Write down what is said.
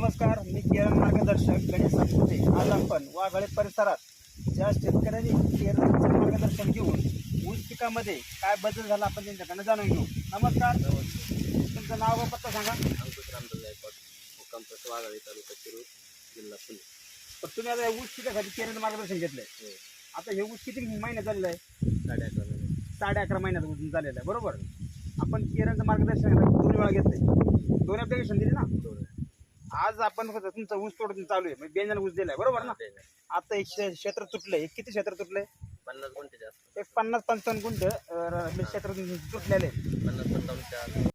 नमस्कार, मी केरळ मार्गदर्शक गणेश सातपुते. आज आपण वाघाळे परिसरात ज्या शेतकऱ्यांनी केरळचं मार्गदर्शन घेऊन ऊस पिकामध्ये काय बदल झाला आपण त्यांच्याकडनं जाणून घेऊ. नमस्कार, तुमचं नाव व पत्ता सांगा. अंकुश रामदास गायकवाड, मुक्काम पोस्ट वाघाळे, तालुका शिरूर, जिल्हा पुणे. तर तुम्ही आता ऊस पिकासाठी केरळचं मार्गदर्शन घेतलंय. आता हे ऊस किती महिने झालेलं आहे? 11.5 महिने. 11.5 महिन्यात ऊस झालेलं आहे, बरोबर. आपण केरळचं मार्गदर्शन 2 वेळा घेतलंय, 2 ॲप्लिकेशन दिली ना. आज आपण तुमचं ऊस तोडून चालू आहे, म्हणजे बेंजल ऊस दिलाय, बरोबर ना. आता एक क्षेत्र तुटलंय. किती क्षेत्र तुटलंय? 50 गुंठे जास्त. एक 50-55 गुंठ क्षेत्र तुटलेले. 50-55